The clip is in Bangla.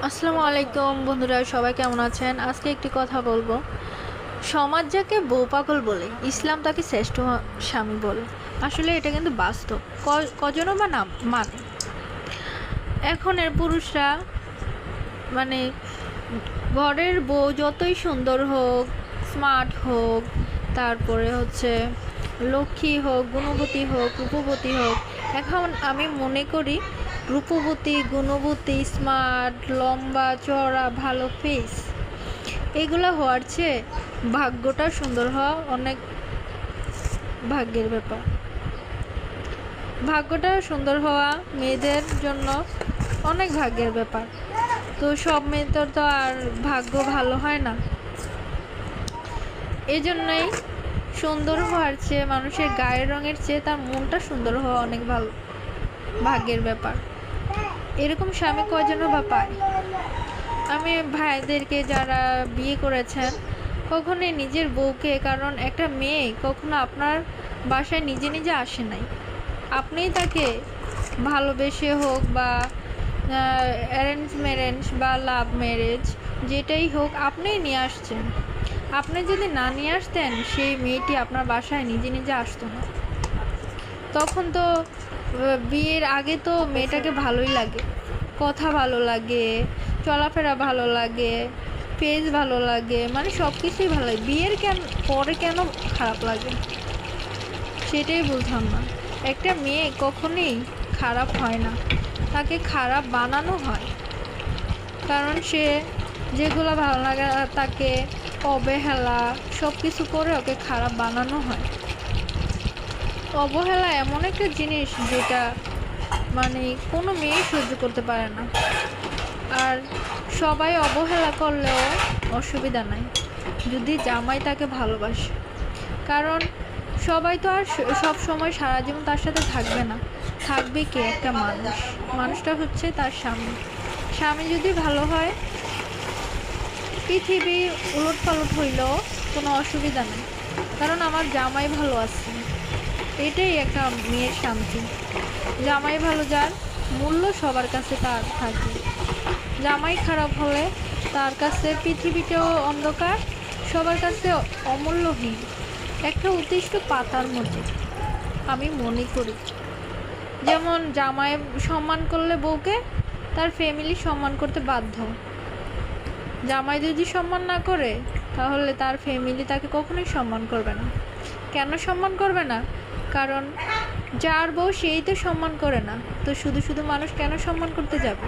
আসসালামু আলাইকুম বন্ধুরা, সবাই কেমন আছেন? আজকে একটি কথা বলবো। সমাজ যাকে বউ পাগল বলে, ইসলাম তাকে শ্রেষ্ঠ স্বামী বলে। আসলে এটা কিন্তু বাস্তব। কজনও বা না মানে। এখনের পুরুষরা মানে ঘরের বউ যতই সুন্দর হোক, স্মার্ট হোক, তারপরে লক্ষ্মী হোক, গুণবতী হোক, রূপবতী হোক, এখন আমি মনে করি রূপবতী, গুণবতী, স্মার্ট, লম্বা চওড়া, ভালো ফেস, এগুলো হওয়ার চেয়ে ভাগ্যটা সুন্দর হওয়া অনেক ভাগ্যের ব্যাপার। ভাগ্যটা সুন্দর হওয়া মেয়েদের জন্য অনেক ভাগ্যের ব্যাপার। তো সব মেয়েদের তো আর ভাগ্য ভালো হয় না। এই জন্যই সুন্দর হওয়ার চেয়ে, মানুষের গায়ের রঙের চেয়ে তার মনটা সুন্দর হওয়া অনেক ভালো ভাগ্যের ব্যাপার। এরকম স্বামী কয়জনও বা পায়? আমি ভাইদেরকে যারা বিয়ে করেছেন, কখনোই নিজের বউকে, কারণ একটা মেয়ে কখনো আপনার বাসায় নিজে নিজে আসে নাই। আপনিই তাকে ভালোবেসে হোক বা অ্যারেঞ্জ ম্যারেজ বা লাভ ম্যারেজ, যেটাই হোক, আপনিই নিয়ে আসছেন। আপনি যদি না নিয়ে আসতেন, সেই মেয়েটি আপনার বাসায় নিজে নিজে আসতো না। তখন তো বিয়ের আগে তো মেয়েটাকে ভালোই লাগে, কথা ভালো লাগে, চলাফেরা ভালো লাগে, ফেস ভালো লাগে, মানে সব কিছুই ভালো লাগে। বিয়ের পরে কেন খারাপ লাগে, সেটাই বুঝলাম না। একটা মেয়ে কখনোই খারাপ হয় না, তাকে খারাপ বানানো হয়। কারণ সে যেগুলো ভালো লাগে তাকে অবহেলা সব কিছু করে ওকে খারাপ বানানো হয়। অবহেলা এমন একটা জিনিস যেটা মানে কোনো মেয়ে সহ্য করতে পারে না। আর সবাই অবহেলা করলেও অসুবিধা নাই, যদি জামাই তাকে ভালোবাসে। কারণ সবাই তো আর সব সময় সারা জীবন তার সাথে থাকবে না। থাকবে কে? একটা মানুষ। মানুষটা হচ্ছে তার স্বামী। স্বামী যদি ভালো হয়, পৃথিবী উলট পালট হইলেও কোনো অসুবিধা নেই, কারণ আমার জামাই ভালো আছে। এটাই একটা মেয়ের শান্তি। জামাই ভালো যার, মূল্য সবার কাছে তার থাকে। জামাই খারাপ হলে তার কাছে পৃথিবীটাও অন্ধকার, সবার কাছে অমূল্যহীন, একটা উৎকৃষ্ট পাতার মতো আমি মনে করি। যেমন জামাই সম্মান করলে বউকে তার ফ্যামিলি সম্মান করতে বাধ্য। জামাই যদি সম্মান না করে, তাহলে তার ফ্যামিলি তাকে কখনোই সম্মান করবে না। কেন সম্মান করবে না? কারণ যার বউ সেই তো সম্মান করে না, তো শুধু শুধু মানুষ কেন সম্মান করতে যাবে?